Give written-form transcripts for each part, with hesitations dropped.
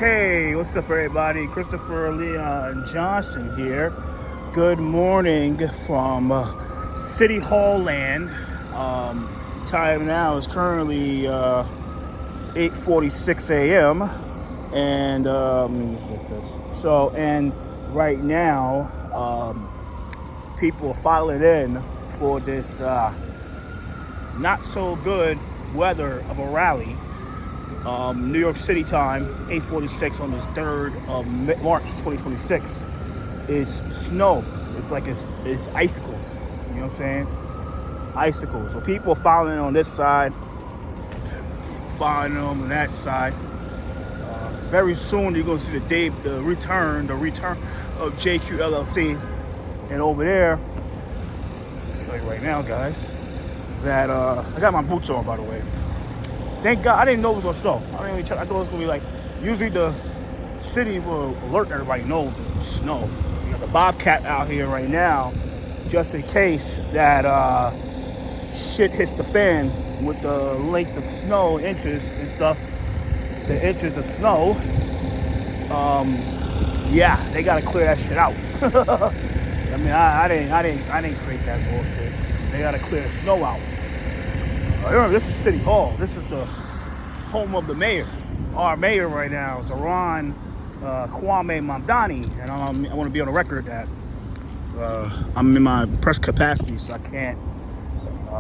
Okay, what's up, everybody? Christopher Leon Johnson here. Good morning from City Hall land. Time now is currently 8:46 a.m. And let me just hit this. So, and right now, people are filing in for this not so good weather of a rally. New York City time, 8:46 on this 3rd of March 2026. It's snow. It's like it's icicles. You know what I'm saying? Icicles. So people are filing on this side, filing on that side. Very soon you're gonna see the return of JQLLC, and over there, I'll show you right now, guys. That I got my boots on, by the way. Thank God, I didn't know it was gonna snow. I didn't even check. I thought it was gonna be like, usually the city will alert everybody, know the snow. You got the Bobcat out here right now, just in case that shit hits the fan with the length of snow, inches and stuff. The inches of snow. Yeah, they gotta clear that shit out. I mean, I didn't create that bullshit. They gotta clear the snow out. Remember, this is City Hall. This is the home of the mayor. Our mayor right now is Kwame Mamdani, and I want to be on the record that I'm in my press capacity, so I can't.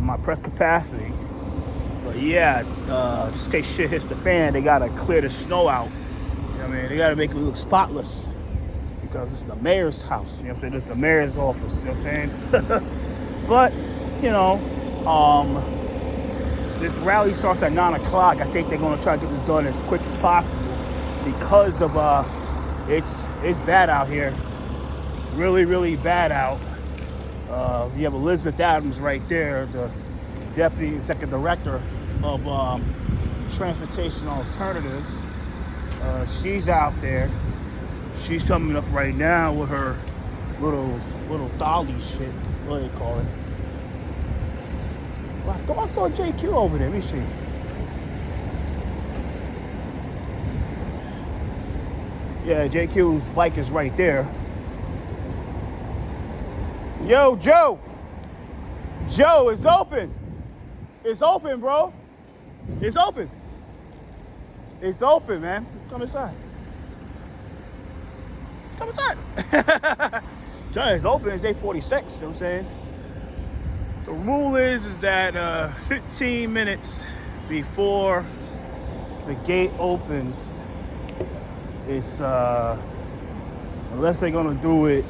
My press capacity. But yeah, just in case shit hits the fan, they gotta clear the snow out. You know what I mean, they gotta make it look spotless because it's the mayor's house. You know what I'm saying? It's the mayor's office. You know what I'm saying? But you know, this rally starts at 9 o'clock. I think they're going to try to get this done as quick as possible because of it's bad out here. Really, really bad out. You have Elizabeth Adams right there, the Deputy Executive Director of Transportation Alternatives. She's out there. She's coming up right now with her little dolly shit. What do they call it? I thought I saw JQ over there. Let me see. Yeah, JQ's bike is right there. Yo, Joe! Joe, it's open! It's open, bro. It's open. It's open, man. Come inside. Come inside. It's open. It's 8:46. You know what I'm saying? The rule is that 15 minutes before the gate opens, it's unless they're gonna do it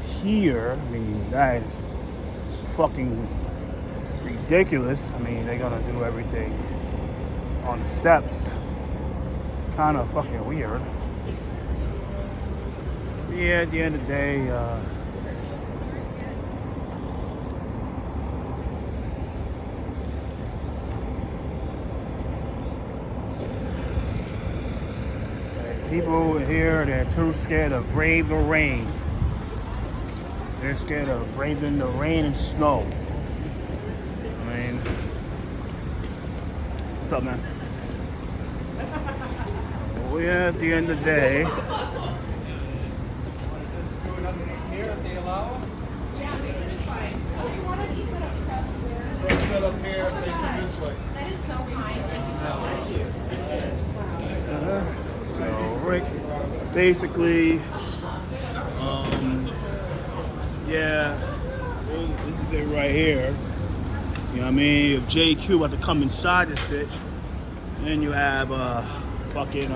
here. I mean, that is fucking ridiculous. I mean, they're gonna do everything on the steps. Kind of fucking weird. Yeah, at the end of the day, people here, they're too scared to brave the rain. They're scared of braving the rain and snow. I mean, what's up, man? Well, yeah, at the end of the day. Set up here, facing this way. That is so kind. Thank you so much. So, right, basically, yeah, this is it right here. You know what I mean? You have JQ about to come inside this bitch. Then you have fucking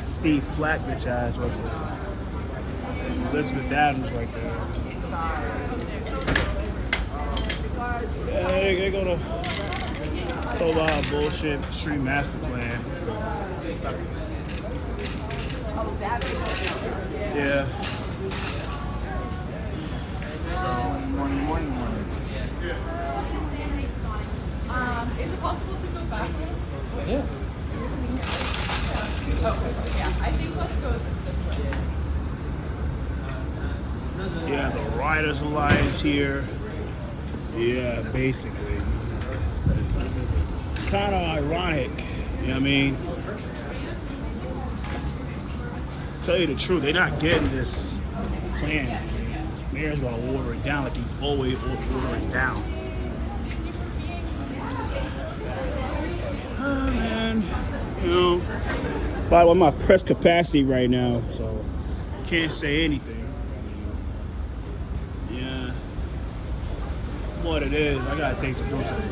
Steve Flat bitch ass right there. Elizabeth Adams right there. Yeah, they're gonna talk about bullshit, street master plan. Yeah. So, morning. Is it possible to go back? Yeah. Okay, yeah, I think let's go this way. Yeah, the Riders Alliance here. Yeah, basically. Kind of ironic, you know what I mean? Tell you the truth, they're not getting this plan. This mayor's gonna order it down like he always order it down. Oh man, you know, but I'm at press capacity right now, so can't say anything. Yeah, what it is. I got things to do today.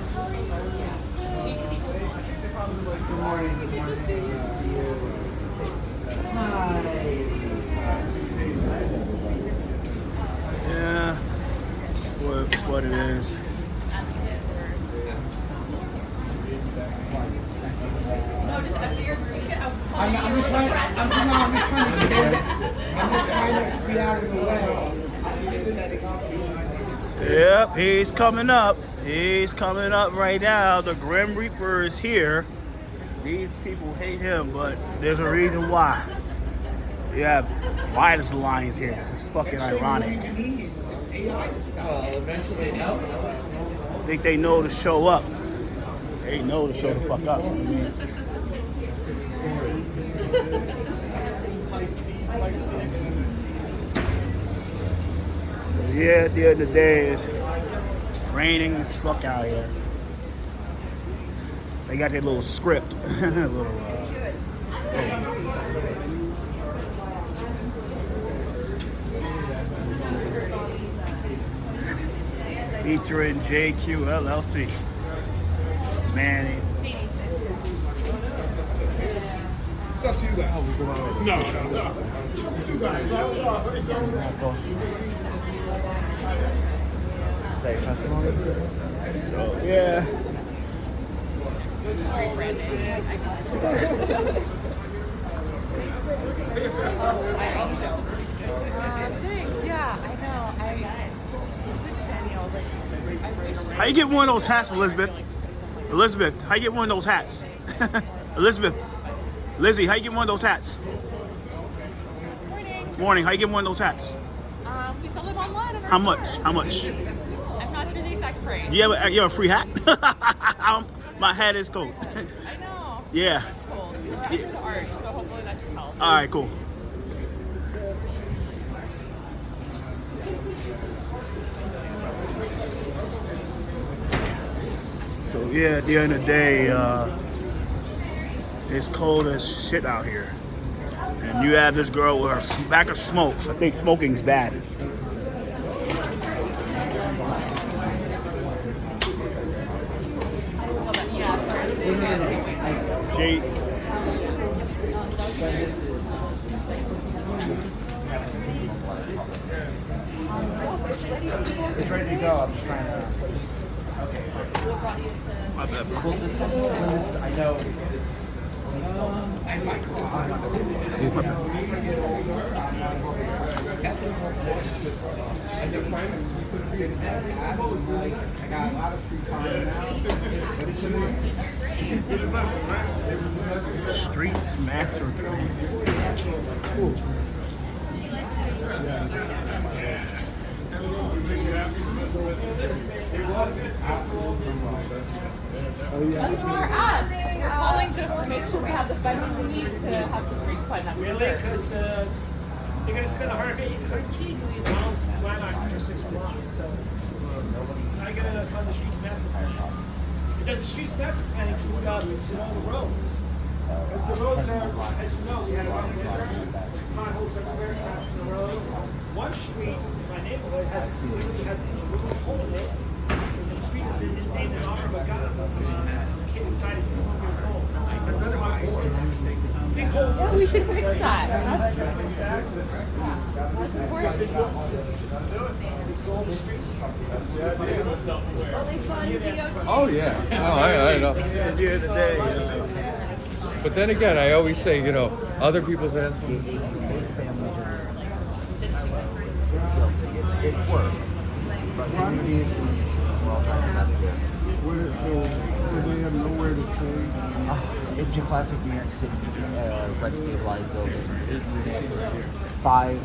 Good morning. Good morning. Yeah, what it is. No, just after your I'm just trying to stand. I'm just trying to be out of the way. Yep, he's coming up. He's coming up right now. The Grim Reaper is here. These people hate him, but there's a reason why. Yeah, why does the Lions here? This is fucking ironic. I think they know to show up. They know to show the fuck up. I mean, so yeah, at the end of the day, it's raining as fuck out here. They got their little script, little. Featuring JQLLC. Manny. It's up to you guys. No. So yeah. Thanks. Yeah, I know. How you get one of those hats, Elizabeth? Elizabeth, how you get one of those hats? Elizabeth, Lizzie, how you get one of those hats? Morning, how you get one of those hats? We sell them online. On our How much? store. How much? I'm not sure the exact price. You have a free hat? My hat is cold. I know. Yeah. That's cool. We're after the art, so hopefully that should help. All right, cool. So yeah, at the end of the day, it's cold as shit out here. And you have this girl with her back of smokes. I think smoking's bad. She. It's ready to go. I'm just trying to. Okay. My bad, bro. I know. I got a lot of free time now. Streets Master. That's for us. We're calling to make sure we have the funding we need to have the streets fund. That's Really? sure. Because they're going to spend $113 million flat out for 6 blocks. So how are you going to fund the streets master plan? Does the streets master plan include all the roads? Because the roads are, as you know, we had a lot of potholes everywhere, cracks in the roads. One street in my neighborhood has a little hole in it. The street is in named in honor of a guy, a kid who died at 12 years old. Big hole. Yeah, we should fix that. That's important. Oh yeah, no, I know. At the end of the day, But then again, I always say, you know, other people's assholes. It's work. But the community is we're all trying to mess with it. So they have nowhere to stay. It's your classic New York City rent stabilized building. 8 units, 5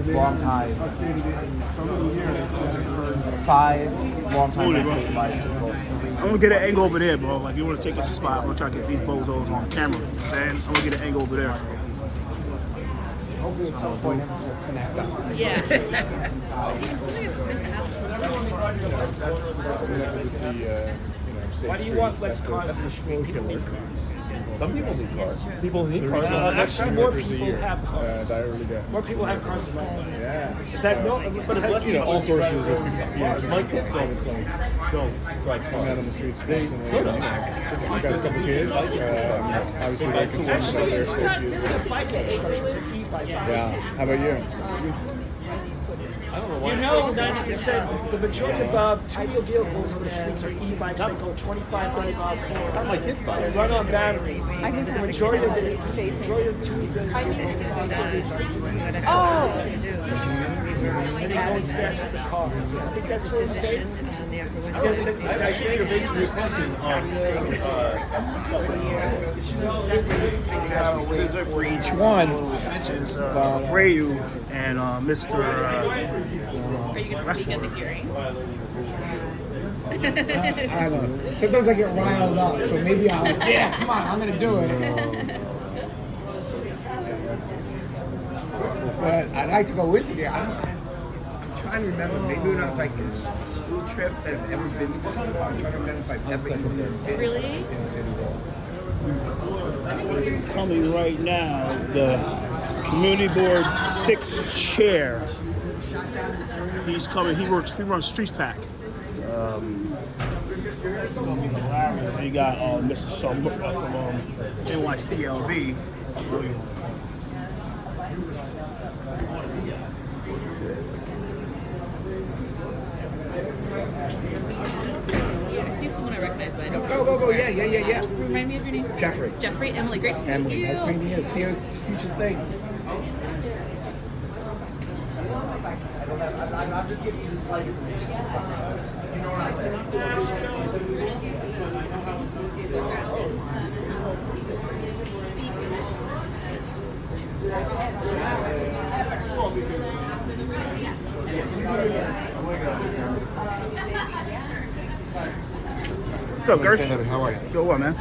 long time. Updated it in so many years that it burned. 5 long time Holy rent bro. stabilized people. 3 I'm gonna get an angle over there, bro. Like, you wanna take this spot, I'm gonna try to get these bozos on camera. You know what I'm saying? I'm gonna get an angle over there. So. Hopefully at some point everyone will connect up. Yeah. Why do you want less cars in the street? People need cars. Some people need cars. People need There's cars. actually more people have cars. I really guess. More people have cars than not. Yeah. In fact, no, but All sources of my kids don't. It's like don't drive cars out on the streets. They push. I got a couple kids. Obviously, they're concerned about their it's not safety. really a bike infrastructure, it's an e-bike. Yeah. How about you? You know, 90%, the majority of two-wheel vehicles on the streets are e-bikes that go 25, 30 miles an hour. My kids buy They it. run on batteries. I think The the majority of majority the majority of two-wheel vehicles on the streets are e-bikes. Oh. And they go as fast as the cars. I think that's really safe. Visit for each one, which is Rayu and Mr. Are you going to speak at the hearing? I don't know. Sometimes I get riled up, so maybe I'll. Yeah, come on, I'm gonna do it. But I'd like to go into there. I'm trying to remember. Maybe when I was like in a school trip that I've ever been to. I'm trying to remember if I've ever even been Really? in City Hall. coming right now, the community board 6th chair. He's coming. He runs Streets Pack. It's gonna be hilarious. We got Mr. Summer from NYCLV. I see someone I recognize, but I don't Go, go, go. Yeah. Remind me of your name. Jeffrey. Jeffrey, Emily, great to meet Emily, you. nice meeting you. See you at future things. I'm just giving you the slight information. You know what I'm saying? What's up, Gersh? How are you? Go what, man?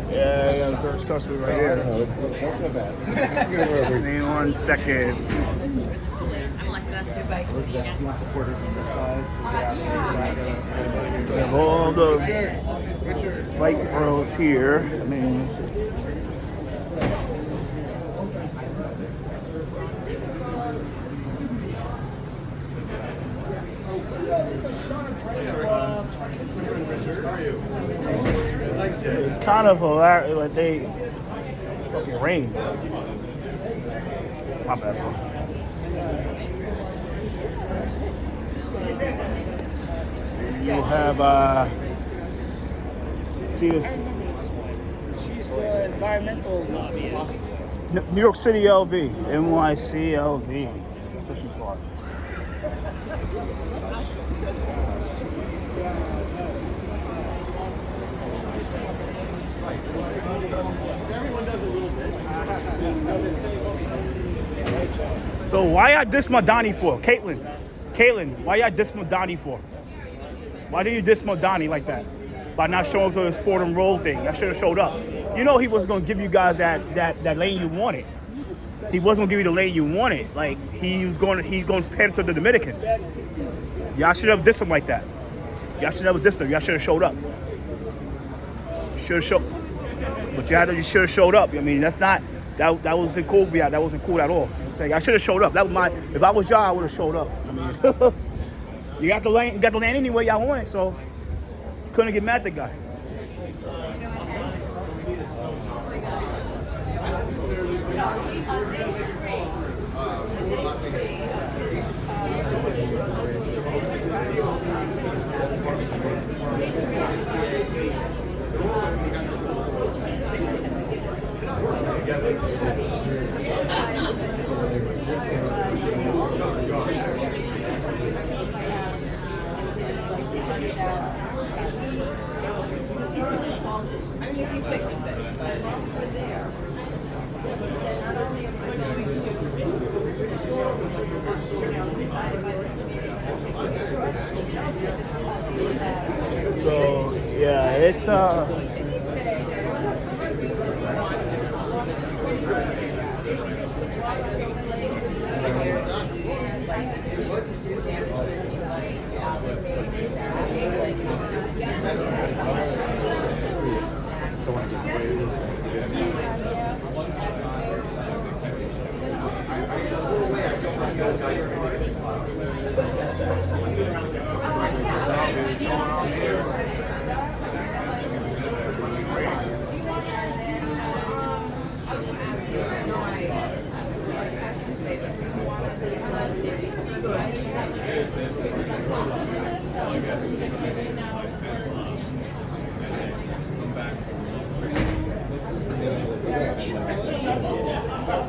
Yeah, Gersh customer right here. Give me 1 second. I'm Alexa. Goodbye. We have all the bike bros here. I mean, it's kind of hilarious. Like it's fucking rain. My bad, bro. You have see this She's an environmental lobbyist. New York City LV, NYCLV. That's what she's for. So why I diss Madani for? Caitlin, why y'all diss Madani for? Why did you diss Madani like that? By not showing up to the sport and roll thing. I should have showed up. You know he was gonna give you guys that lane you wanted. He wasn't gonna give you the lane you wanted. Like he's gonna pander to the Dominicans. Y'all should have dissed him like that. Y'all should have dissed him. Y'all should have showed up. Should have showed. But you should have showed up. I mean, that wasn't cool. Yeah, that wasn't cool at all. Say, I should have showed up. That was if I was y'all, I would have showed up. I mean, you got the lane anyway y'all wanted, so couldn't get mad at the guy. it's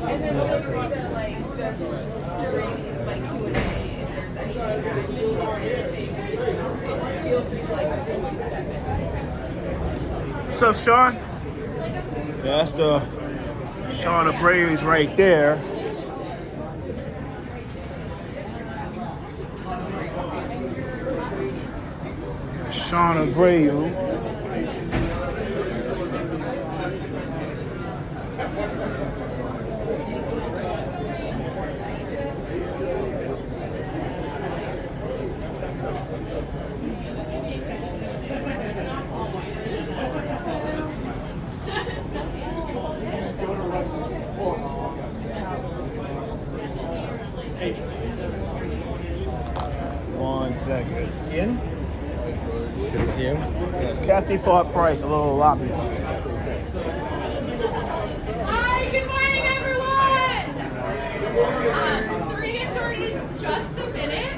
And then also like just during like Q&A, if there's anything happening or anything, feel free to like step in. so Sean. Yeah, that's the Sean Abreu's right there. Sean Abreu. One second. Ian? Good with you? Yeah, Kathy Park Price, a little lobbyist. Hi, good morning, everyone. We're gonna get started in just a minute.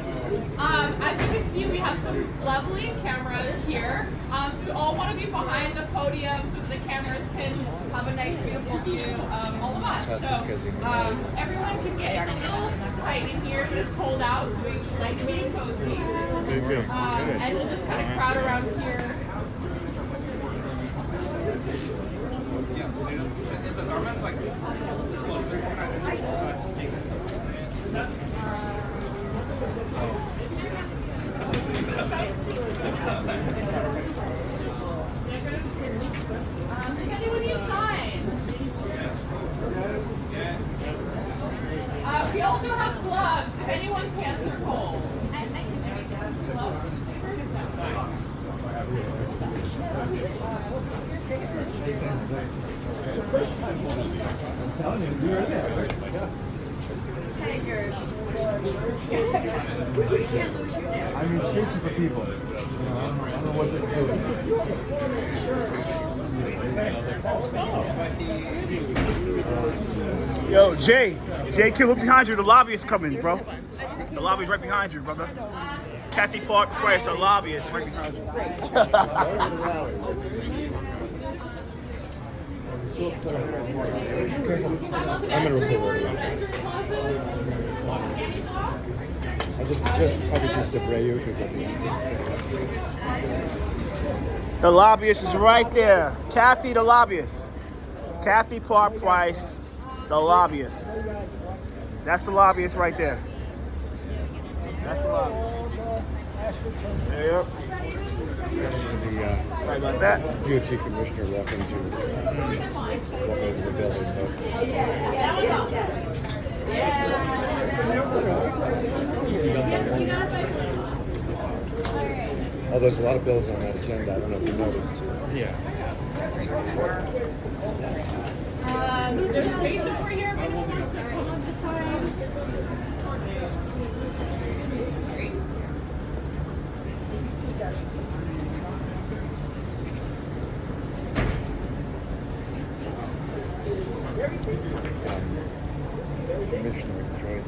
As you can see, we have some lovely cameras here. So we all want to be behind the podium so that the cameras can have a nice, beautiful view of all of us. So everyone can get, it's a little tight in here, but it's cold out, so we like to be cozy. And we'll just kind of crowd around here. Does anyone need a sign? We also have gloves if anyone's hands are cold. I mean, streets is for people. You know, I don't know what this is. Yo, Jay, look behind you. The lobby is coming, bro. The lobby's right behind you, brother. Kathy Park Price, the lobby is right behind you. I'm gonna record it. I just probably just Abreu because at the end. The lobbyist is right there. Kathy, the lobbyist. Kathy Park Price, the lobbyist. That's the lobbyist right there. That's the lobbyist. Yep. Sorry about that. DOT commissioner walking over the building. Oh, there's a lot of bills on that agenda. I don't know if you noticed. Yeah. There's space over here. Maybe we'll come on this side. Commissioner enjoyed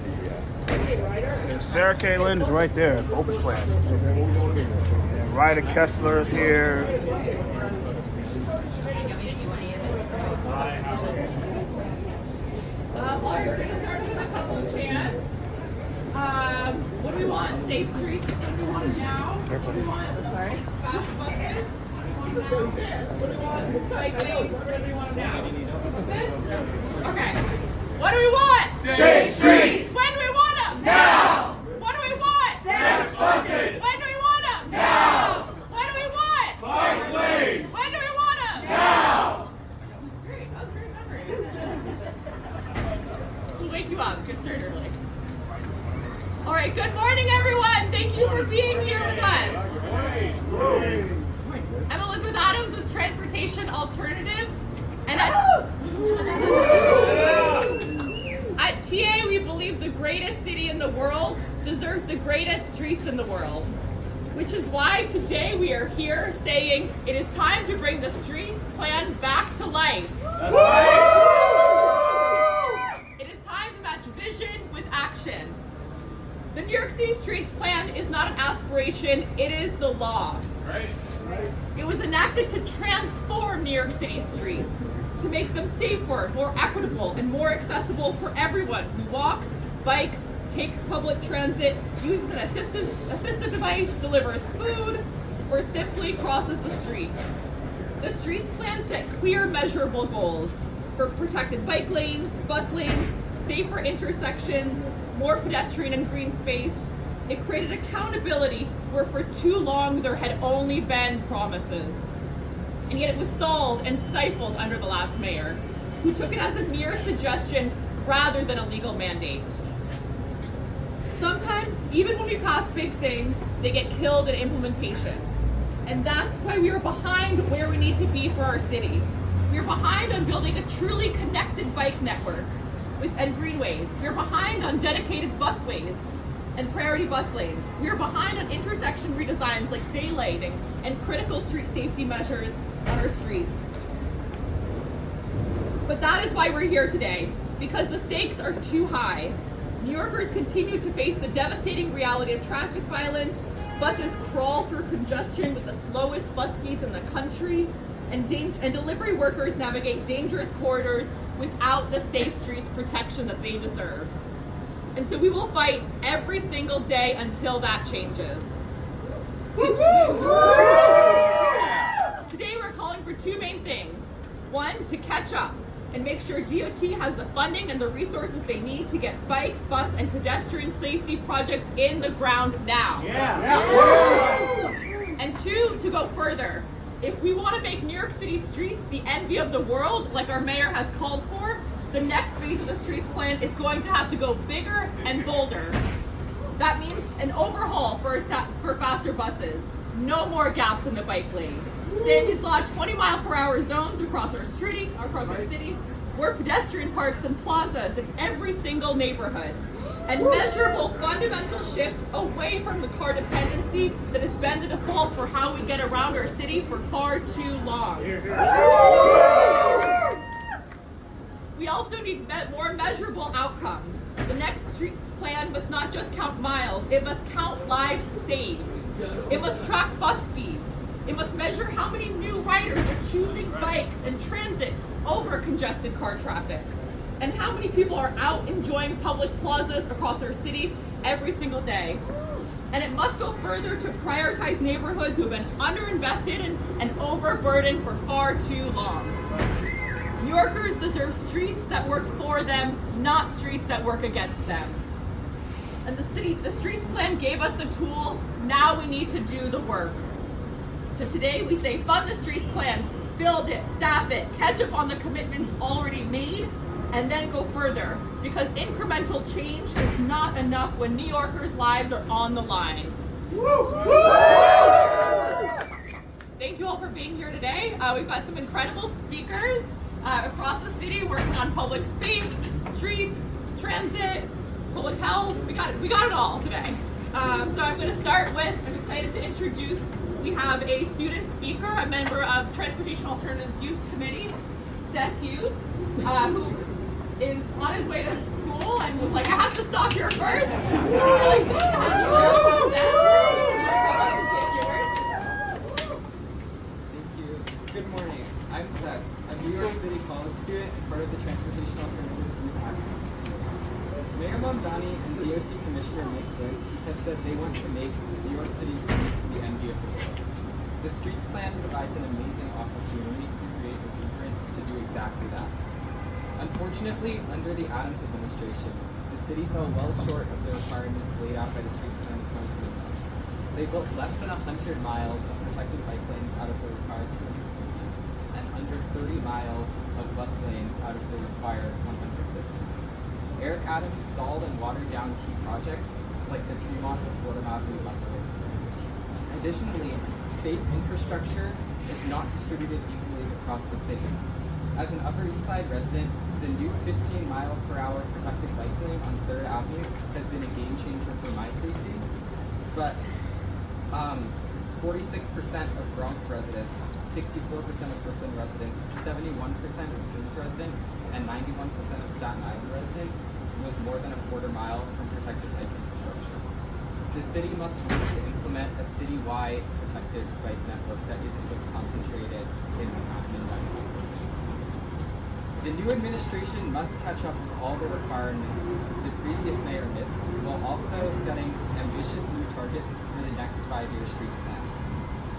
the. Sarah K. Lynn is right there. OpenPlans. And Ryder Kessler is here. We're going to start with a couple of chants. What do we want? Safe streets? What do we want now? What do we want? Sorry? Fast buses? What do we want? Cycling? What do we want now? Okay. What do we want? Safe streets! When do we want them? Now! What do we want? Fast buses! When do we want them? Now! What do we want? Bike lanes! wake you up. Good start early. All right, good morning, everyone. Thank you for being here with us. I'm Elizabeth Adams with Transportation Alternatives. And at TA, we believe the greatest city in the world deserves the greatest streets in the world. Which is why today we are here saying it is time to bring the streets plan back to life. That's right. It is time to match vision with action. The New York City Streets Plan is not an aspiration, it is the law. Right. It was enacted to transform New York City streets, to make them safer, more equitable, and more accessible for everyone who walks, bikes, takes public transit, uses an assistive device, delivers food, or simply crosses the street. The Streets Plan set clear, measurable goals for protected bike lanes, bus lanes, safer intersections, more pedestrian and green space. It created accountability where for too long there had only been promises. And yet it was stalled and stifled under the last mayor, who took it as a mere suggestion rather than a legal mandate. Sometimes, even when we pass big things, they get killed in implementation. And that's why we are behind where we need to be for our city. We are behind on building a truly connected bike network and greenways. We are behind on dedicated busways and priority bus lanes. We are behind on intersection redesigns like daylighting and critical street safety measures on our streets. But that is why we're here today, because the stakes are too high. New Yorkers continue to face the devastating reality of traffic violence. Buses crawl through congestion with the slowest bus speeds in the country, and delivery workers navigate dangerous corridors without the safe streets protection that they deserve. And so we will fight every single day until that changes. Today we're calling for two main things. One, to catch up and make sure DOT has the funding and the resources they need to get bike, bus, and pedestrian safety projects in the ground now. And two, to go further. If we want to make New York City streets the envy of the world, like our mayor has called for, the next phase of the Streets Plan is going to have to go bigger and bolder. That means an overhaul for faster buses, no more gaps in the bike lane. Sandy's Law 20-mile-per-hour zones across our city, more pedestrian parks and plazas in every single neighborhood, and measurable fundamental shift away from the car dependency that has been the default for how we get around our city for far too long. We also need more measurable outcomes. The next Streets Plan must not just count miles, it must count lives saved. It must track bus speeds. It must measure how many new riders are choosing bikes and transit over congested car traffic, and how many people are out enjoying public plazas across our city every single day. And it must go further to prioritize neighborhoods who have been underinvested in and overburdened for far too long. New Yorkers deserve streets that work for them, not streets that work against them. And the Streets Plan gave us the tool, now we need to do the work. So today we say fund the Streets Plan, build it, staff it, catch up on the commitments already made, and then go further. Because incremental change is not enough when New Yorkers' lives are on the line. Thank you all for being here today. We've got some incredible speakers across the city working on public space, streets, transit, public health. We got it all today. So I'm going to start with, I'm excited to introduce, we have a student speaker, a member of Transportation Alternatives Youth Committee, Seth Hughes, who is on his way to school and was like, I have to stop here first. Really good to have you on. Thank you. Good morning. I'm Seth. I'm a New York City college student and part of the Transportation Alternatives Youth Advocacy. Mayor Mamdani and DOT Commissioner Mike Flynn have said they want to make New York City streets the envy of the world. The Streets Plan provides an amazing opportunity to create a blueprint to do exactly that. Unfortunately, under the Adams administration, the city fell well short of the requirements laid out by the Streets Plan in 2021. They built less than 100 miles of protected bike lanes out of the required 250, and under 30 miles of bus lanes out of the required 150. Eric Adams stalled and watered down key projects like the Tremont and Fordham Avenue bus lanes. Additionally, safe infrastructure is not distributed equally across the city. As an Upper East Side resident, the new 15-mile-per-hour protected bike lane on 3rd Avenue has been a game changer for my safety. But 46% of Bronx residents, 64% of Brooklyn residents, 71% of Queens residents, and 91% of Staten Island residents live more than a quarter mile from protected bike infrastructure. The city must work to implement a citywide protected bike network that isn't just concentrated in Manhattan and downtown. The new administration must catch up with all the requirements the previous mayor missed, while also setting ambitious new targets for the next 5-year streets plan.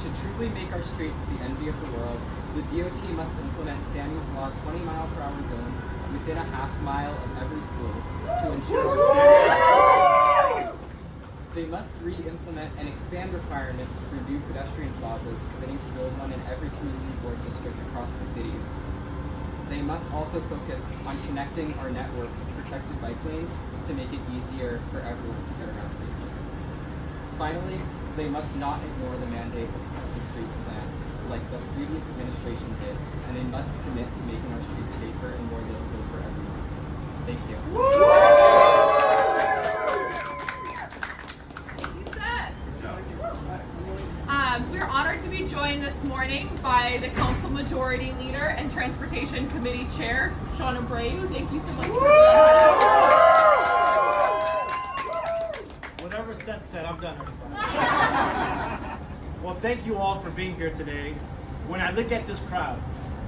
To truly make our streets the envy of the world, the DOT must implement Sammy's Law 20-mile-per-hour zones within a half mile of every school to ensure our streets. They must re-implement and expand requirements for new pedestrian plazas, committing to build one in every community board district across the city. They must also focus on connecting our network of protected bike lanes to make it easier for everyone to get around safely. Finally, they must not ignore the mandates of the streets plan like the previous administration did, and they must commit to making our streets safer and more livable for everyone. Thank you. We're honored to be joined this morning by the Council Majority Leader and Transportation Committee Chair, Sean Abreu. Thank you so much for being here. Whatever Seth said, I'm done. Well, thank you all for being here today. When I look at this crowd,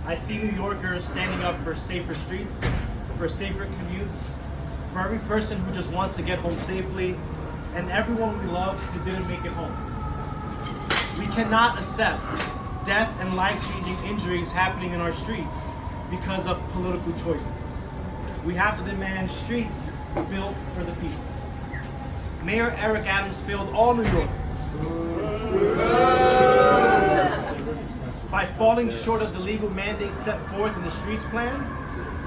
I see New Yorkers standing up for safer streets, for safer commutes, for every person who just wants to get home safely, and everyone we love who didn't make it home. We cannot accept death and life-changing injuries happening in our streets because of political choices. We have to demand streets built for the people. Mayor Eric Adams failed all New Yorkers by falling short of the legal mandate set forth in the streets plan.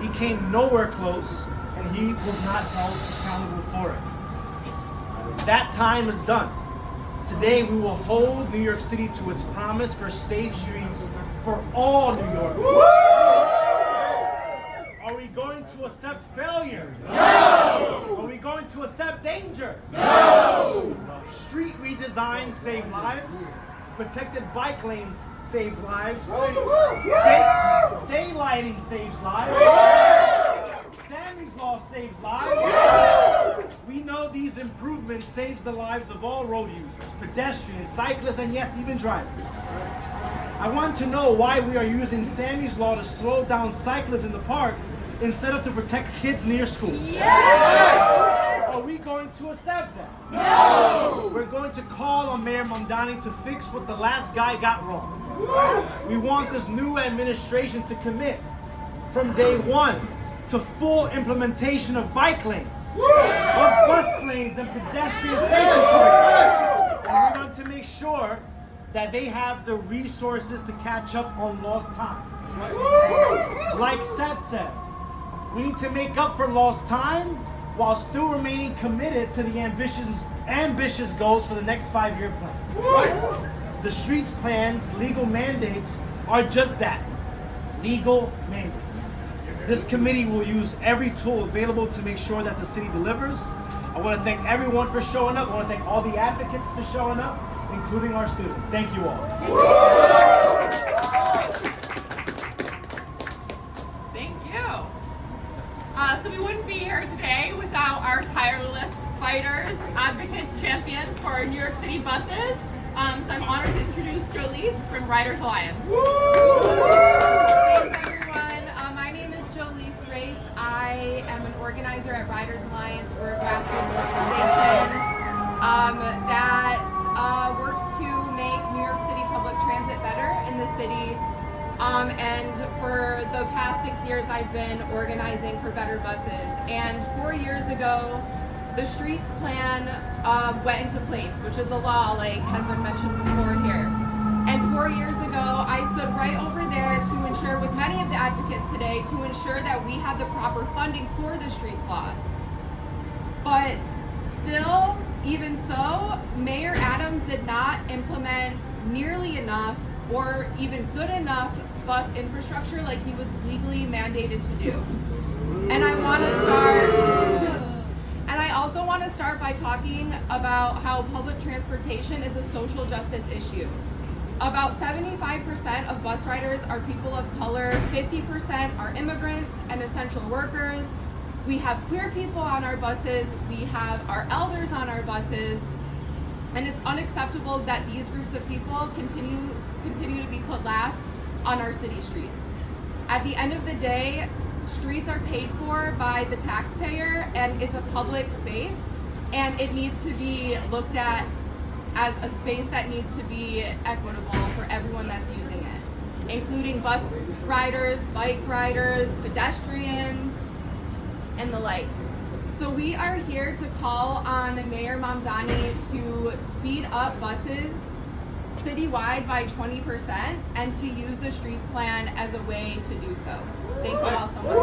He came nowhere close, and he was not held accountable for it. That time is done. Today we will hold New York City to its promise for safe streets for all New Yorkers. Are we going to accept failure? No! Are we going to accept danger? No! Street redesign save lives. Protected bike lanes save lives. Daylighting saves lives. Sammy's Law saves lives. We know these improvements saves the lives of all road users, pedestrians, cyclists, and yes, even drivers. I want to know why we are using Sammy's Law to slow down cyclists in the park instead of to protect kids near school. Yes! Are we going to accept that? No! We're going to call on Mayor Mamdani to fix what the last guy got wrong. We want this new administration to commit from day one to full implementation of bike lanes, of bus lanes and pedestrian safety targets. And we're going to make sure that they have the resources to catch up on lost time. Like Seth said, we need to make up for lost time while still remaining committed to the ambitious goals for the next 5-year plan. The streets plan's legal mandates are just that, legal mandates. This committee will use every tool available to make sure that the city delivers. I want to thank everyone for showing up. I want to thank all the advocates for showing up, including our students. Thank you all. Thank you. So we wouldn't be here today without our tireless fighters, advocates, champions for our New York City buses. So I'm honored to introduce Jolise from Riders Alliance. Thanks everyone. My name is Jolise Race. I am an organizer at Riders Alliance. We're a grassroots organization that works to make New York City public transit better in the city. And for the past 6 years, I've been organizing for better buses. And 4 years ago, the streets plan went into place, which is a law, like has been mentioned before here. And 4 years ago, I stood right over there to ensure, with many of the advocates today, to ensure that we had the proper funding for the streets law. But still, even so, Mayor Adams did not implement nearly enough or even good enough bus infrastructure like he was legally mandated to do. And I want to start, and I also want to start by talking about how public transportation is a social justice issue. About 75% of bus riders are people of color, 50% are immigrants and essential workers. We have queer people on our buses, we have our elders on our buses, and it's unacceptable that these groups of people continue to be put last on our city streets. At the end of the day, streets are paid for by the taxpayer and is a public space, and it needs to be looked at as a space that needs to be equitable for everyone that's using it, including bus riders, bike riders, pedestrians, and the like. So we are here to call on Mayor Mamdani to speed up buses citywide by 20% and to use the streets plan as a way to do so. Thank you all so much.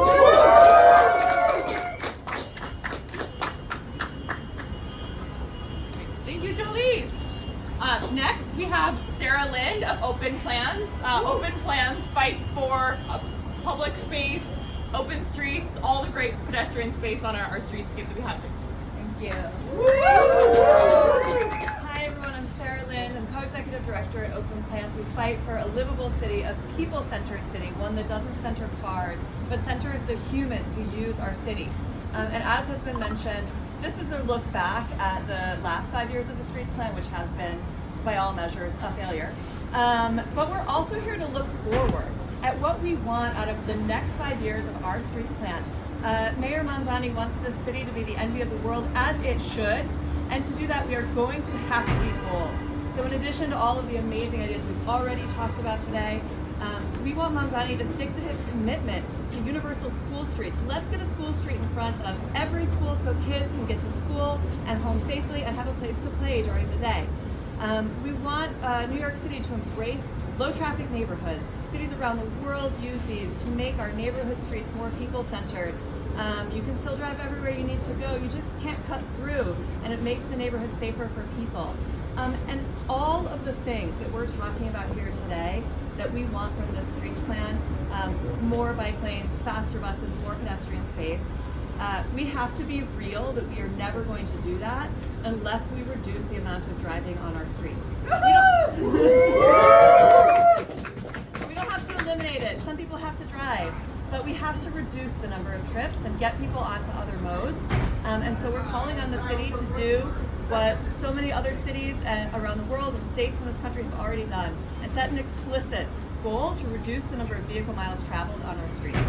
Thank you, Jolise. Next, we have Sarah Lind of OpenPlans. OpenPlans fights for public space, open streets, all the great pedestrian space on our streetscape that we have. Thank you. Hi everyone, I'm Sarah Lind. I'm co-executive director at OpenPlans. We fight for a livable city, a people-centered city, one that doesn't center cars, but centers the humans who use our city. And as has been mentioned, this is a look back at the last 5 years of the streets plan, which has been, by all measures, a failure. But we're also here to look forward at what we want out of the next 5 years of our streets plan. Mayor Mamdani wants this city to be the envy of the world, as it should, and to do that we are going to have to be bold. So in addition to all of the amazing ideas we've already talked about today, we want Mamdani to stick to his commitment to universal school streets. Let's get a school street in front of every school so kids can get to school and home safely and have a place to play during the day. We want New York City to embrace low traffic neighborhoods. Cities around the world use these to make our neighborhood streets more people-centered. You can still drive everywhere you need to go, you just can't cut through, and it makes the neighborhood safer for people. And all of the things that we're talking about here today that we want from this streets plan, more bike lanes, faster buses, more pedestrian space, we have to be real that we are never going to do that unless we reduce the amount of driving on our streets. We don't have to eliminate it. Some people have to drive, but we have to reduce the number of trips and get people onto other modes. And so we're calling on the city to do what so many other cities around the world and states in this country have already done, and set an explicit goal to reduce the number of vehicle miles traveled on our streets.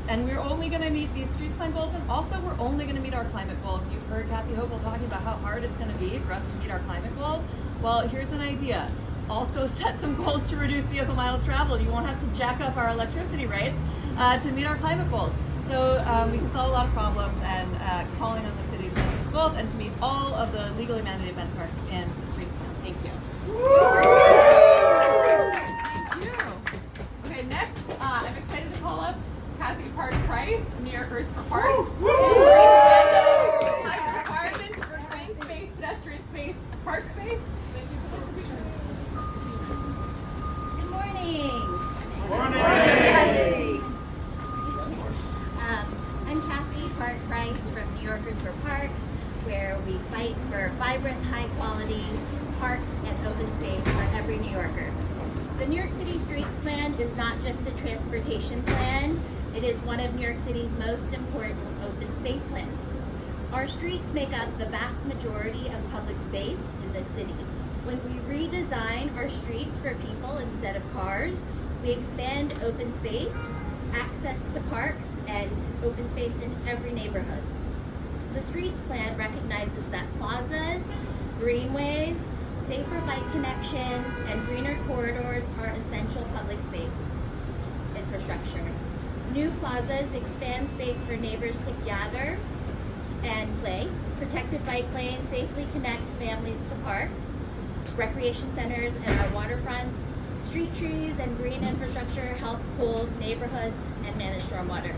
And we're only going to meet these streets plan goals, and also we're only going to meet our climate goals. You've heard Kathy Hochul talking about how hard it's going to be for us to meet our climate goals. Well, here's an idea. Also set some goals to reduce vehicle miles traveled. You won't have to jack up our electricity rates to meet our climate goals. So we can solve a lot of problems, and calling on the city to set these goals and to meet all of the legally mandated benchmarks in the streets plan. Thank you. Thank you. Okay, next, I'm excited to call up Kathy Price, New Yorkers for Parks. Requirements for green space, pedestrian space, park space. Thank you so much for being here. Good morning. Good morning. I'm Kathy Price from New Yorkers for Parks, where we fight for vibrant, high-quality parks and open space for every New Yorker. The New York City Streets Plan is not just a transportation plan, it is one of New York City's most important open space plans. Our streets make up the vast majority of public space in the city. When we redesign our streets for people instead of cars, we expand open space, access to parks, and open space in every neighborhood. The Streets Plan recognizes that plazas, greenways, safer bike connections, and greener corridors are essential public space infrastructure. New plazas expand space for neighbors to gather and play. Protected bike lanes safely connect families to parks. recreation centers, and our waterfronts. Street trees and green infrastructure help cool neighborhoods and manage stormwater.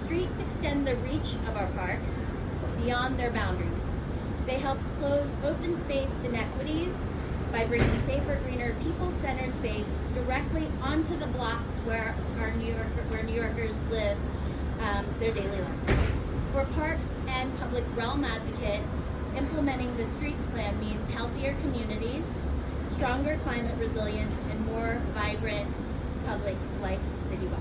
Streets extend the reach of our parks beyond their boundaries. They help close open space inequities by bringing safer, greener, people-centered space directly onto the blocks where New Yorkers live their daily lives. For parks and public realm advocates, implementing the streets plan means healthier communities, stronger climate resilience, and more vibrant public life citywide.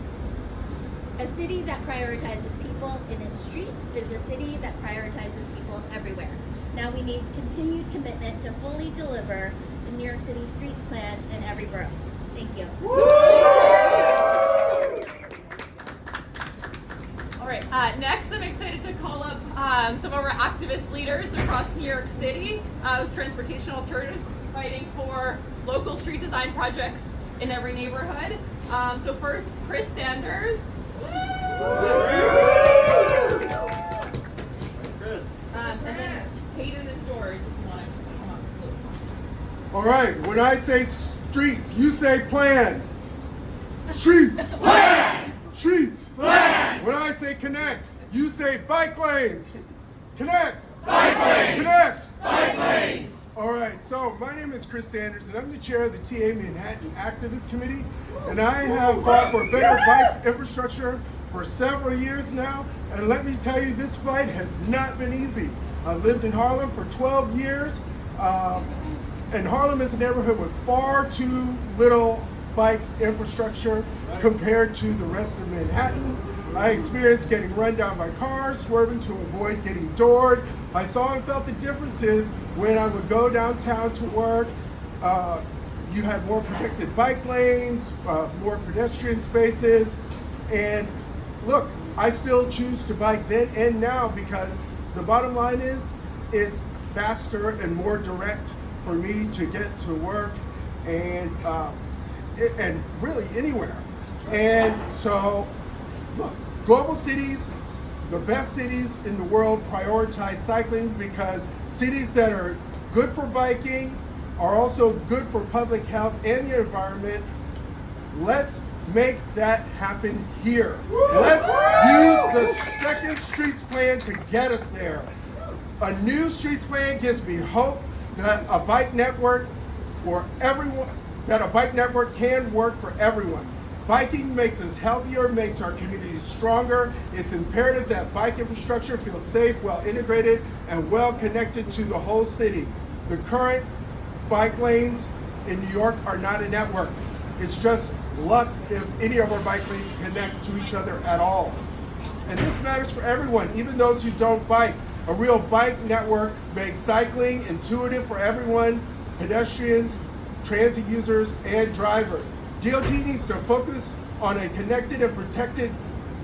A city that prioritizes people in its streets is a city that prioritizes people everywhere. Now we need continued commitment to fully deliver the New York City Streets Plan in every borough. Thank you. All right, next I'm excited to call up some of our activist leaders across New York City with transportation alternatives fighting for local street design projects in every neighborhood. So first, Chris Sanders. And then Hayden and George, if you want to come up close. All right, when I say streets, you say plan. Streets, plan. Streets, plan. When I say connect, you say bike lanes. Connect. Bike lanes. Connect. Bike lanes. All right, so my name is Chris Sanders, and I'm the chair of the TA Manhattan Activist Committee, and I have fought for better bike infrastructure for several years now, and let me tell you, this fight has not been easy. I've lived in Harlem for 12 years, and Harlem is a neighborhood with far too little bike infrastructure compared to the rest of Manhattan. I experienced getting run down by cars, swerving to avoid getting doored. I saw and felt the differences when I would go downtown to work. You had more protected bike lanes, more pedestrian spaces, and look, I still choose to bike then and now because the bottom line is it's faster and more direct for me to get to work and really anywhere. And so, look, global cities, the best cities in the world prioritize cycling because cities that are good for biking are also good for public health and the environment. Let's make that happen here. Let's use the second streets plan to get us there. A new streets plan gives me hope that a bike network for everyone, that a bike network can work for everyone. Biking makes us healthier, makes our communities stronger. It's imperative that bike infrastructure feels safe, well integrated, and well connected to the whole city. The current bike lanes in New York are not a network. It's just luck if any of our bike lanes connect to each other at all. And this matters for everyone, even those who don't bike. A real bike network makes cycling intuitive for everyone, pedestrians, transit users, and drivers. DOT needs to focus on a connected and protected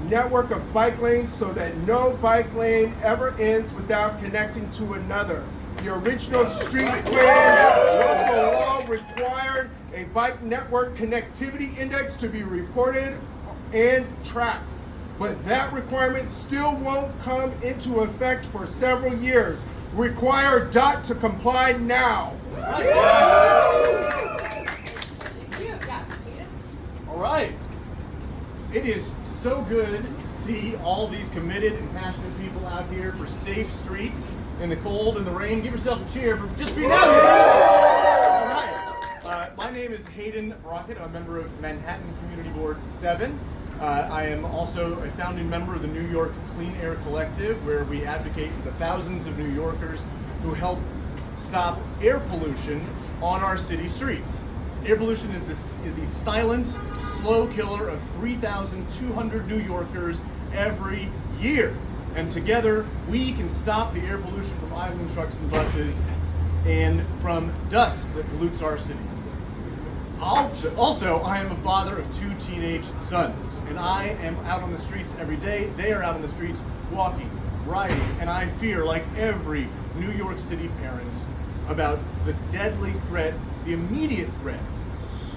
network of bike lanes so that no bike lane ever ends without connecting to another. The original streets plan, local law required a bike network connectivity index to be reported and tracked. But that requirement still won't come into effect for several years. Require DOT to comply now. All right. It is so good to see all these committed and passionate people out here for safe streets in the cold and the rain. Give yourself a cheer for just being out here. All right. My name is Hayden Brockett. I'm a member of Manhattan Community Board 7. I am also a founding member of the New York Clean Air Collective, where we advocate for the thousands of New Yorkers who help stop air pollution on our city streets. Air pollution is the silent, slow killer of 3,200 New Yorkers every year. And together, we can stop the air pollution from idling trucks and buses and from dust that pollutes our city. Also, I am a father of 2 teenage sons, and I am out on the streets every day. They are out on the streets walking, riding, and I fear, like every New York City parent, about the deadly threat, the immediate threat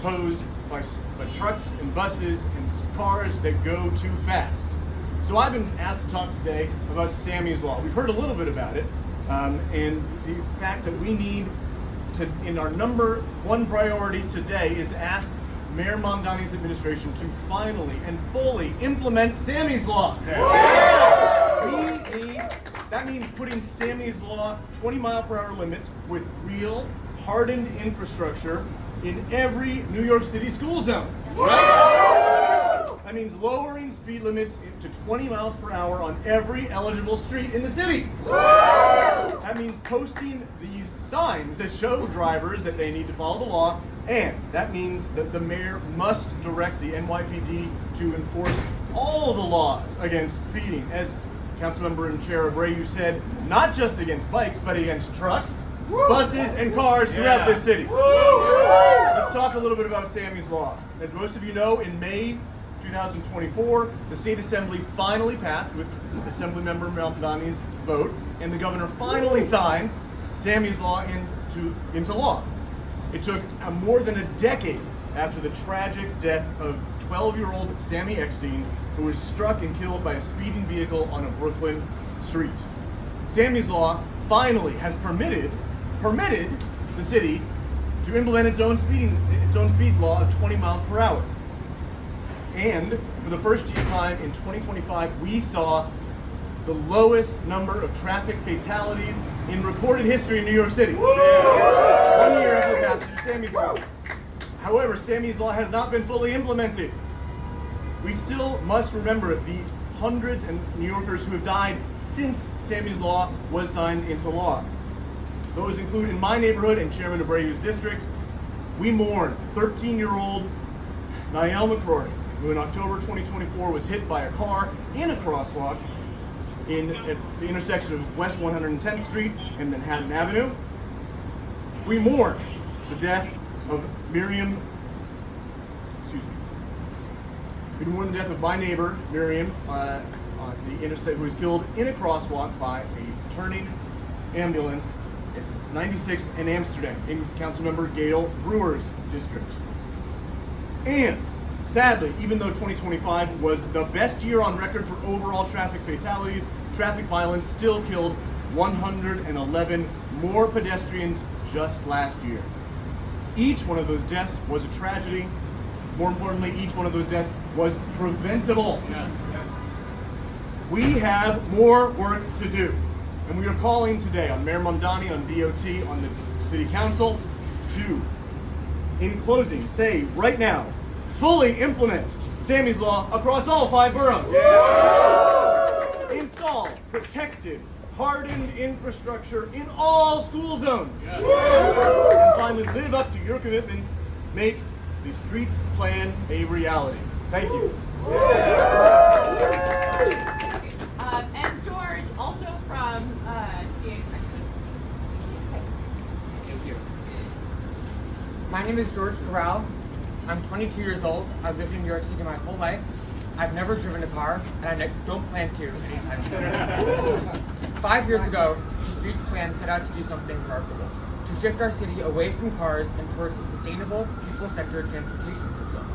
posed by trucks and buses and cars that go too fast. So I've been asked to talk today about Sammy's Law. We've heard a little bit about it, and the fact that we need in our number one priority today is to ask Mayor Mamdani's administration to finally and fully implement Sammy's Law. That means putting Sammy's Law 20-mile-per-hour limits with real, hardened infrastructure in every New York City school zone. Right? That means lowering speed limits to 20 miles per hour on every eligible street in the city. That means posting these signs that show drivers that they need to follow the law, and that means that the mayor must direct the NYPD to enforce all the laws against speeding, as Councilmember and Chair Abreu said, not just against bikes, but against trucks, buses, and cars throughout this city. Let's talk a little bit about Sammy's Law. As most of you know, in May 2024, the State Assembly finally passed with Assemblymember Mamdani's vote, and the governor finally signed Sammy's Law into law. It took more than a decade after the tragic death of 12-year-old Sammy Eckstein, who was struck and killed by a speeding vehicle on a Brooklyn street. Sammy's Law finally has permitted the city to implement its own speed law of 20 miles per hour. And for the first time in 2025, we saw the lowest number of traffic fatalities in recorded history in New York City. 1 year after the passage of Sammy's Law. However, Sammy's Law has not been fully implemented. We still must remember the hundreds of New Yorkers who have died since Sammy's Law was signed into law. Those include in my neighborhood and Chairman Abreu's district. We mourn 13-year-old Niall McCrory, who in October 2024 was hit by a car in a crosswalk at the intersection of West 110th Street and Manhattan Avenue. We mourn the death of my neighbor, Miriam, on the interstate, who was killed in a crosswalk by a turning ambulance at 96th and Amsterdam in Councilmember Gail Brewer's district. And sadly, even though 2025 was the best year on record for overall traffic fatalities, traffic violence still killed 111 more pedestrians just last year. Each one of those deaths was a tragedy. More importantly, each one of those deaths was preventable. Yes. We have more work to do. And we are calling today on Mayor Mamdani, on DOT, on the City Council to, in closing, say right now, fully implement Sammy's Law across all 5 boroughs. Yeah. Install protected, hardened infrastructure in all school zones. Yeah. And finally, live up to your commitments. Make the streets plan a reality. Thank you. And George, also from TA Texas. Thank you. My name is George Corral. I'm 22 years old. I've lived in New York City my whole life. I've never driven a car, and I don't plan to anytime soon. 5 years ago, the Streets Plan set out to do something remarkable, to shift our city away from cars and towards a sustainable, people-centered transportation system.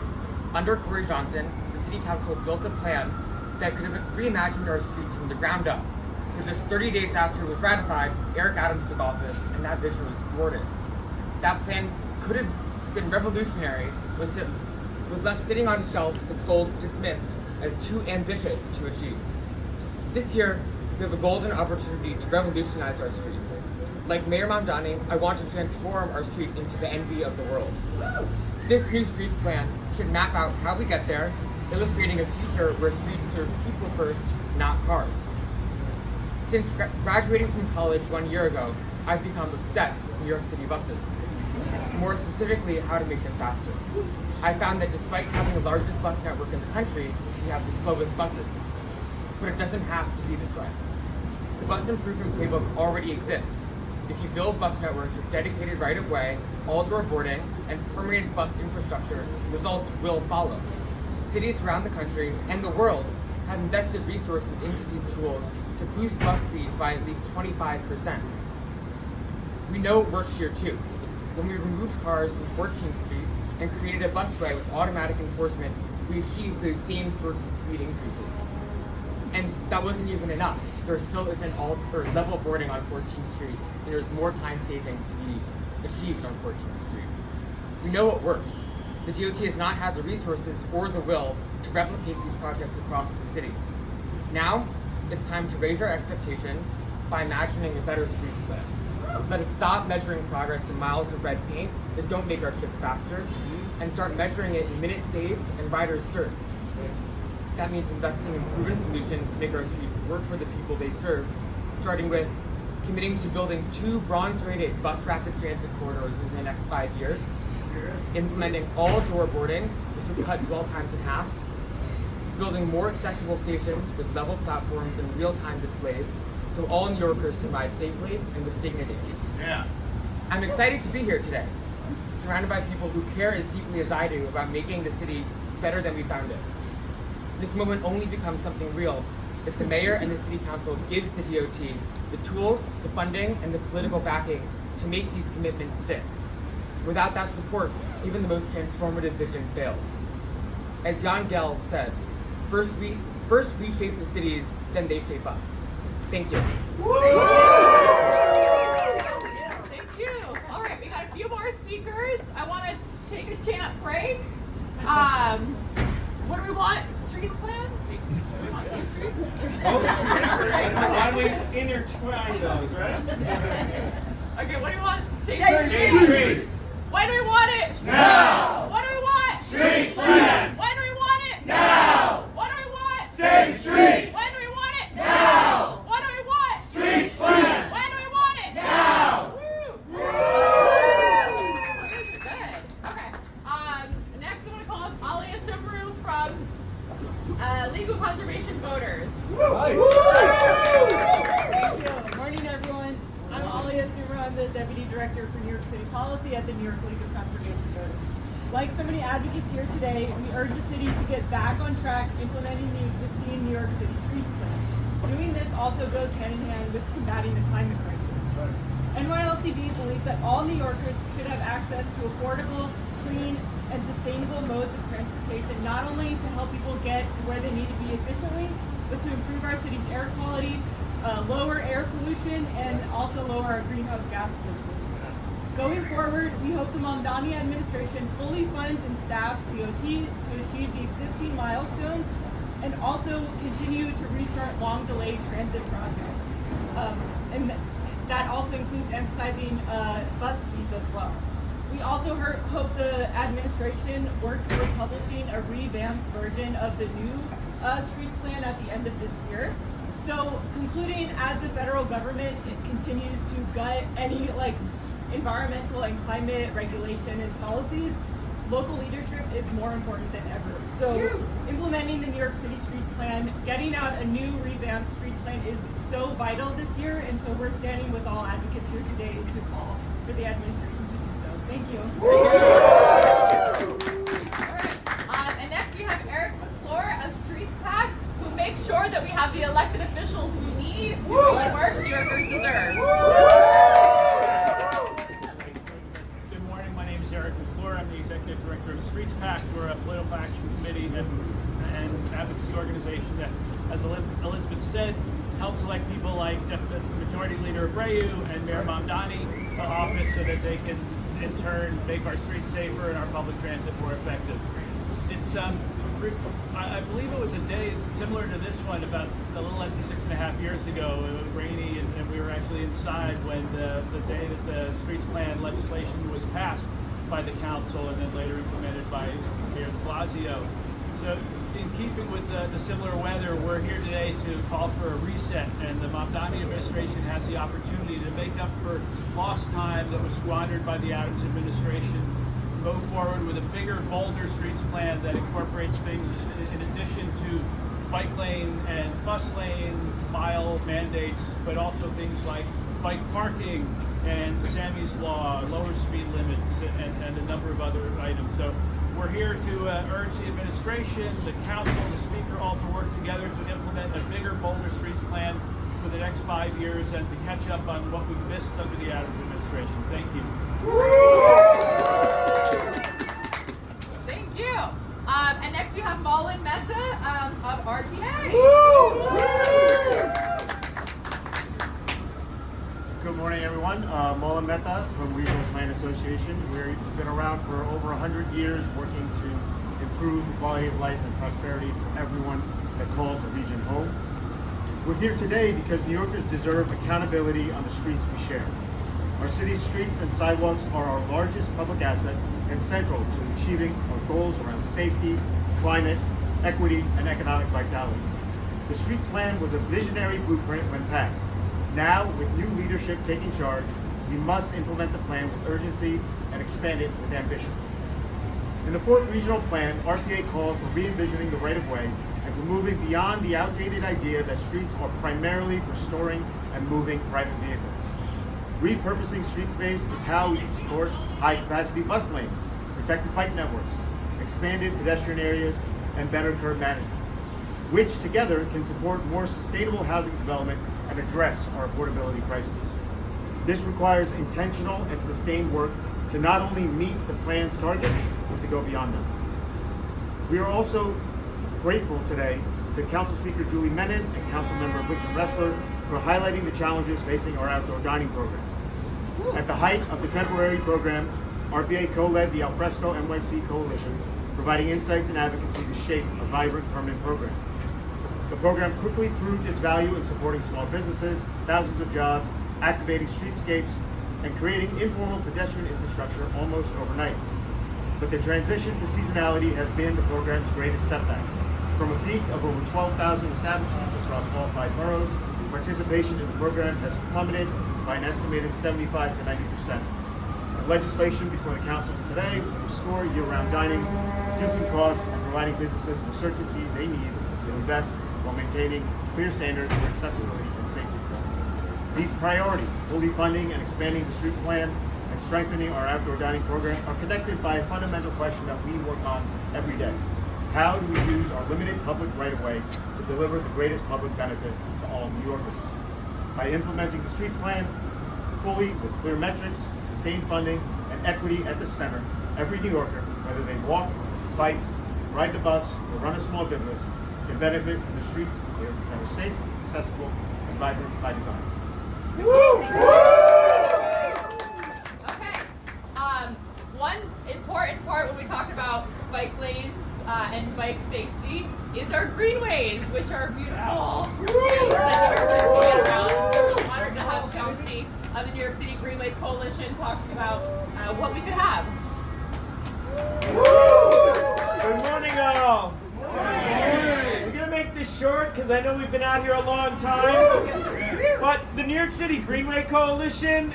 Under Corey Johnson, the City Council built a plan that could have reimagined our streets from the ground up. But just 30 days after it was ratified, Eric Adams took office, and that vision was thwarted. That plan could have been revolutionary, was left sitting on a shelf, its goal dismissed as too ambitious to achieve. This year, we have a golden opportunity to revolutionize our streets. Like Mayor Mamdani, I want to transform our streets into the envy of the world. This new streets plan should map out how we get there, illustrating a future where streets serve people first, not cars. Since graduating from college 1 year ago, I've become obsessed with New York City buses. More specifically, how to make them faster. I found that despite having the largest bus network in the country, we have the slowest buses. But it doesn't have to be this way. The bus improvement playbook already exists. If you build bus networks with dedicated right-of-way, all-door boarding, and permanent bus infrastructure, results will follow. Cities around the country and the world have invested resources into these tools to boost bus speeds by at least 25%. We know it works here too. When we removed cars from 14th Street and created a busway with automatic enforcement, we achieved those same sorts of speed increases. And that wasn't even enough. There still isn't level boarding on 14th Street, and there's more time savings to be achieved on 14th Street. We know it works. The DOT has not had the resources or the will to replicate these projects across the city. Now, it's time to raise our expectations by imagining a better streets plan. Let us stop measuring progress in miles of red paint that don't make our trips faster, and start measuring it in minutes saved and riders served. That means investing in proven solutions to make our streets work for the people they serve, starting with committing to building 2 bronze-rated bus rapid transit corridors in the next 5 years, implementing all door boarding, which would cut dwell times in half, building more accessible stations with level platforms and real-time displays so all New Yorkers can ride safely and with dignity. Yeah. I'm excited to be here today, surrounded by people who care as deeply as I do about making the city better than we found it. This moment only becomes something real if the mayor and the city council gives the DOT the tools, the funding, and the political backing to make these commitments stick. Without that support, even the most transformative vision fails. As Jan Gehl said, first we shape the cities, then they shape us. Thank you. Thank you. All right, we got a few more speakers. I want to take a chant break. What do we want? Streets plan? We want some streets? Why don't we intertwine those, right? Okay, what do we want? Safe streets. When do we want it? Now. What do we want? Streets plan. When do we want it? Now. What do we want? Safe streets. When do we want it? Now. What do we want? Streets plan. When do we want it? Now. Woo! You guys are good. Okay. Next I'm gonna call up Alia Simru from Legal Conservation Voters. Good morning, everyone. I'm Alia Sumra. I'm the Deputy Director for New York City Policy at the New York League of Conservation Voters. Like so many advocates here today, we urge the city to get back on track implementing the existing New York City streets plan. Doing this also goes hand in hand with combating the climate crisis. NYCLV believes that all New Yorkers should have access to affordable, clean, and sustainable modes of transportation, not only to help people get to where they need to be efficiently, but to improve our city's air quality, lower air pollution, and also lower our greenhouse gas emissions. Going forward, we hope the Mamdani administration fully funds and staffs DOT to achieve the existing milestones and also continue to restart long-delayed transit projects. And that also includes emphasizing bus speeds as well. We also hope the administration works toward publishing a revamped version of the new streets plan at the end of this year. So concluding, as the federal government continues to gut any environmental and climate regulation and policies, local leadership is more important than ever. So implementing the New York City Streets Plan, getting out a new revamped streets plan is so vital this year, and so we're standing with all advocates here today to call for the administration to do so. Thank you. And next we have Eric McClure of Streets PAC, who makes sure that we have the elected officials we need doing the work New Yorkers deserve. Good morning, my name is Eric McClure. I'm the Executive Director of Streets PAC. We're a political action committee and advocacy organization that, as Elizabeth said, helps elect people like Majority Leader Abreu and Mayor Mamdani to office so that they can, in turn, make our streets safer and our public transit more effective. It's I believe it was a day similar to this one, about a little less than 6.5 years ago. It was rainy, and we were actually inside when the day that the streets plan legislation was passed by the council and then later implemented by Mayor de Blasio. So in keeping with the similar weather, we're here today to call for a reset, and the Mamdani administration has the opportunity to make up for lost time that was squandered by the Adams administration, go forward with a bigger, bolder streets plan that incorporates things in addition to bike lane and bus lane mile mandates, but also things like bike parking and Sammy's Law, lower speed limits, and a number of other items. So we're here to urge the administration, the council, the speaker all to work together to implement a bigger, bolder streets plan for the next 5 years and to catch up on what we've missed under the Adams administration. Thank you. Thank you. And next we have Malin Mehta of RPA. Good Good morning, everyone. Mola Mehta from Regional Plan Association. We've been around for over 100 years working to improve the quality of life and prosperity for everyone that calls the region home. We're here today because New Yorkers deserve accountability on the streets we share. Our city's streets and sidewalks are our largest public asset and central to achieving our goals around safety, climate, equity, and economic vitality. The Streets Plan was a visionary blueprint when passed. Now, with new leadership taking charge, we must implement the plan with urgency and expand it with ambition. In the 4th Regional Plan, RPA called for re-envisioning the right-of-way and for moving beyond the outdated idea that streets are primarily for storing and moving private vehicles. Repurposing street space is how we can support high-capacity bus lanes, protected bike networks, expanded pedestrian areas, and better curb management, which together can support more sustainable housing development and address our affordability crisis. This requires intentional and sustained work to not only meet the plan's targets, but to go beyond them. We are also grateful today to Council Speaker Julie Menon and Council Member Lincoln Ressler for highlighting the challenges facing our outdoor dining program. At the height of the temporary program, RPA co-led the Alfresco NYC Coalition, providing insights and advocacy to shape a vibrant permanent program. The program quickly proved its value in supporting small businesses, thousands of jobs, activating streetscapes, and creating informal pedestrian infrastructure almost overnight. But the transition to seasonality has been the program's greatest setback. From a peak of over 12,000 establishments across all 5 boroughs, participation in the program has plummeted by an estimated 75 to 90%. The legislation before the council today will restore year-round dining, reducing costs, and providing businesses the certainty they need to invest while maintaining clear standards for accessibility and safety. These priorities, fully funding and expanding the Streets Plan and strengthening our outdoor dining program, are connected by a fundamental question that we work on every day. How do we use our limited public right-of-way to deliver the greatest public benefit to all New Yorkers? By implementing the Streets Plan fully with clear metrics, sustained funding, and equity at the center, every New Yorker, whether they walk, bike, ride the bus, or run a small business, can benefit from the streets that are safe, accessible, and vibrant by design. Okay. One important part when we talk about bike lanes and bike safety is our greenways, which are beautiful ways that New Yorkers can get around. We're honored to have Chelsea of the New York City Greenways Coalition talking about what we could have. Good morning, all. We're gonna make this short because I know we've been out here a long time. But the New York City Greenway Coalition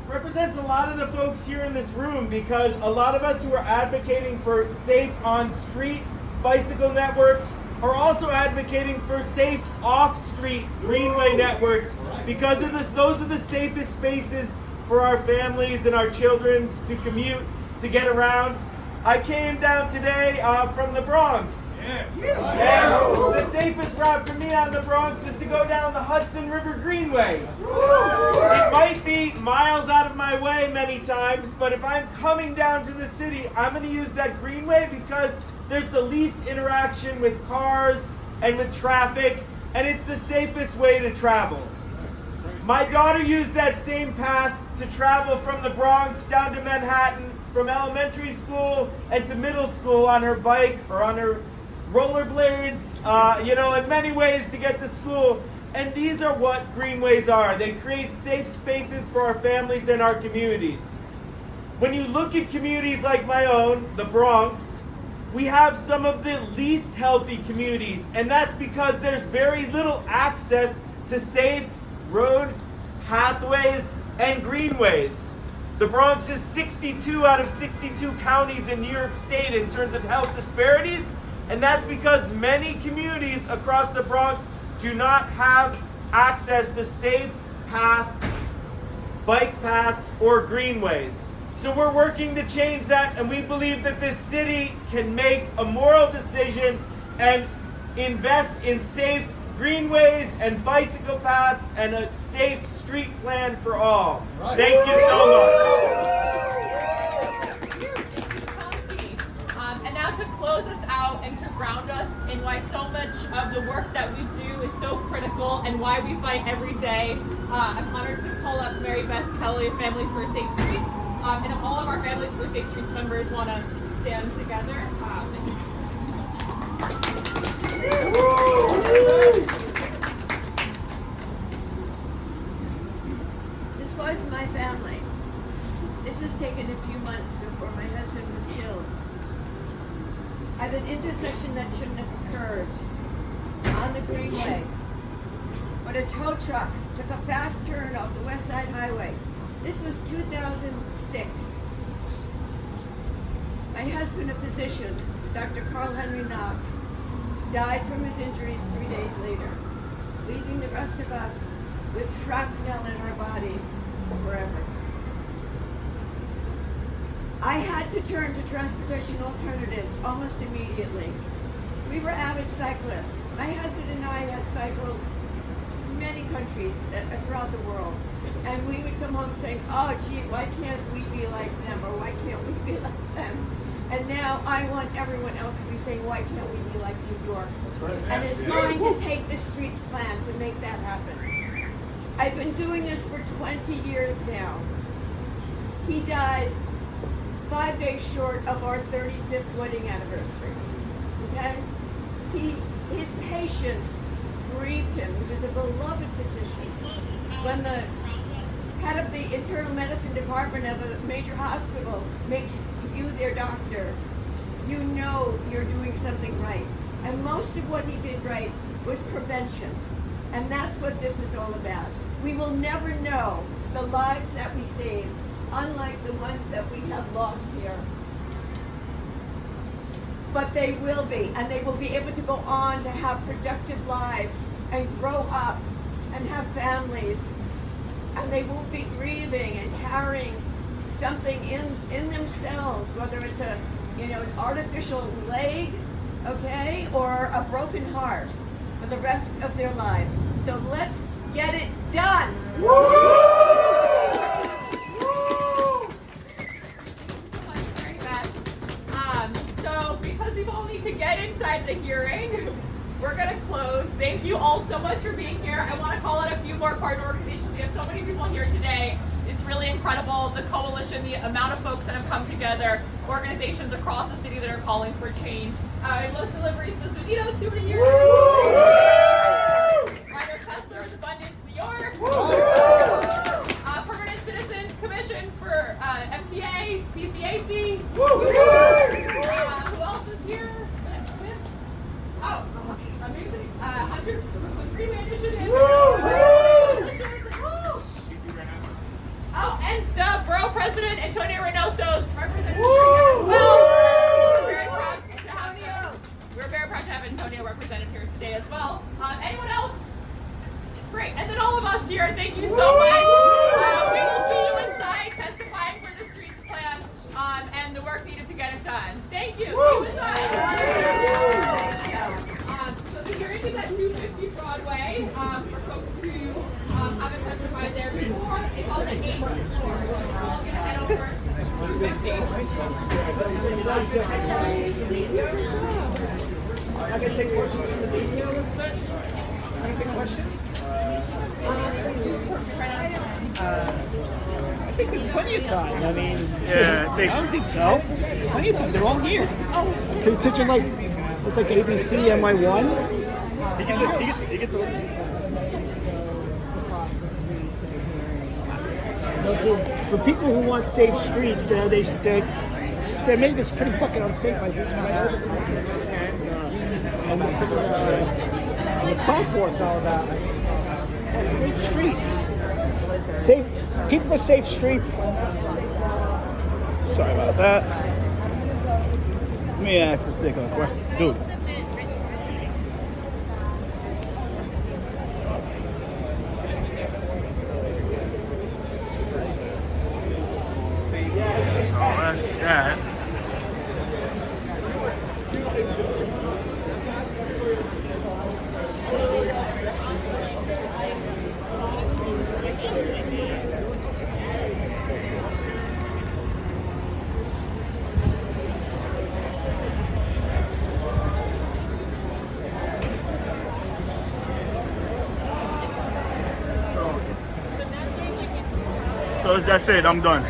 represents a lot of the folks here in this room, because a lot of us who are advocating for safe on-street bicycle networks are also advocating for safe off-street greenway networks, because of this, those are the safest spaces for our families and our children to commute, to get around. I came down today from the Bronx. And the safest route for me out in the Bronx is to go down the Hudson River Greenway. It might be miles out of my way many times, but if I'm coming down to the city, I'm going to use that greenway because there's the least interaction with cars and with traffic, and it's the safest way to travel. My daughter used that same path to travel from the Bronx down to Manhattan, from elementary school and to middle school on her bike or on her rollerblades, in many ways to get to school. And these are what greenways are. They create safe spaces for our families and our communities. When you look at communities like my own, the Bronx, we have some of the least healthy communities, and that's because there's very little access to safe roads, pathways, and greenways. The Bronx is 62 out of 62 counties in New York State in terms of health disparities, and that's because many communities across the Bronx do not have access to safe paths, bike paths, or greenways. So we're working to change that, and we believe that this city can make a moral decision and invest in safe greenways and bicycle paths and a safe street plan for all. Right. Thank you so much. And now to close close us out and to ground us in why so much of the work that we do is so critical and why we fight every day, I'm honored to call up Mary Beth Kelly of Families for Safe Streets. And if all of our Families for Safe Streets members want to stand together. This was my family. This was taken a few months before my husband was killed. At an intersection that shouldn't have occurred, on the Greenway, but a tow truck took a fast turn off the West Side Highway. This was 2006. My husband, a physician, Dr. Carl Henry Knock, died from his injuries 3 days later, leaving the rest of us with shrapnel in our bodies forever. I had to turn to transportation alternatives almost immediately. We were avid cyclists. My husband and I had cycled many countries throughout the world. And we would come home saying, oh gee, why can't we be like them? Or why can't we be like them? And now I want everyone else to be saying, why can't we be like New York? And it's going to take the Streets Plan to make that happen. I've been doing this for 20 years now. He died 5 days short of our 35th wedding anniversary, okay? His patients grieved him. He was a beloved physician. When the head of the internal medicine department of a major hospital makes you their doctor, you know you're doing something right. And most of what he did right was prevention. And that's what this is all about. We will never know the lives that we saved, unlike the ones that we have lost here. But they will be, and they will be able to go on to have productive lives and grow up and have families. And they won't be grieving and carrying something in themselves, whether it's an artificial leg, okay, or a broken heart for the rest of their lives. So let's get it done. So because we all need to get inside the hearing, we're going to close. Thank you all so much for being here. I want to call out a few more partner organizations. We have so many people here today. It's really incredible, the coalition, the amount of folks that have come together, organizations across the city that are calling for change. Los Deliveries, the Sonidos, who are here. Ryder Kessler's Abundance, New York. Permanent Citizens Commission for MTA, PCAC. Who else is here? Oh, amazing. 100 Green Initiative. Oh, and the Borough President, Antonio Reynoso, representing as well. We're very proud to have Antonio represented here today as well. Anyone else? Great. And then all of us here, thank you so much. We will see you inside testifying for the Streets Plan and the work needed to get it done. Thank you. See you inside. So the hearing is at 250 Broadway. For folks who haven't testified there before, it's on the 8th floor. We're all going to head over to 250. I can take questions from the media, Elizabeth. I can take questions. I think there's plenty of time. I mean, Yeah, I don't think so. Plenty of time. They're all here. Oh, can you touch on it's like ABC, NY1? He gets a For people who want safe streets, they made this pretty fucking unsafe. I think. And the platform's all about safe streets. People for safe streets. Sorry about that. Let me ask this thing a question. Dude. So that's that. So that's it. I'm done.